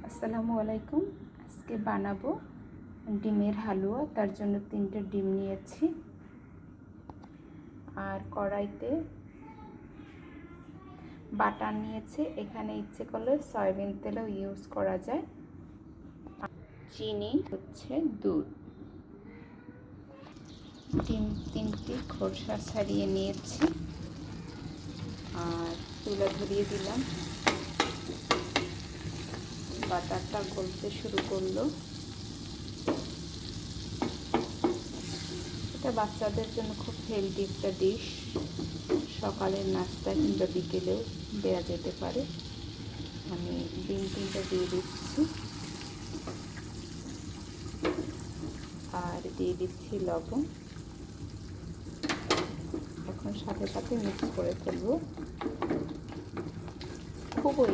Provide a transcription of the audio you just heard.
আসসালামু আলাইকুম। আজকে বানাবো ডিমের হালুয়া। তার জন্য 3টে ডিম নিয়েছি আর কড়াইতে বাটার নিয়েছি। এখানে ইচ্ছে করলে সয়াবিন তেলও ইউজ করা যায়। চিনি হচ্ছে দুধ। ডিম 3টি খোসা ছাড়িয়ে নিয়েছি আর চুলা ধরিয়ে দিলাম। বাটারটা গলতে শুরু করলো। এটা বাচ্চাদের জন্য খুব হেলদি একটা ডিশ। সকালের নাস্তা কিংবা বিকেলেও দেওয়া যেতে পারে। আমি ডিম 3টা দিয়ে দিচ্ছি আর দিয়ে দিচ্ছি লবণ। এখন সাথে সাথে মিক্স করে ফেলবো। খুবই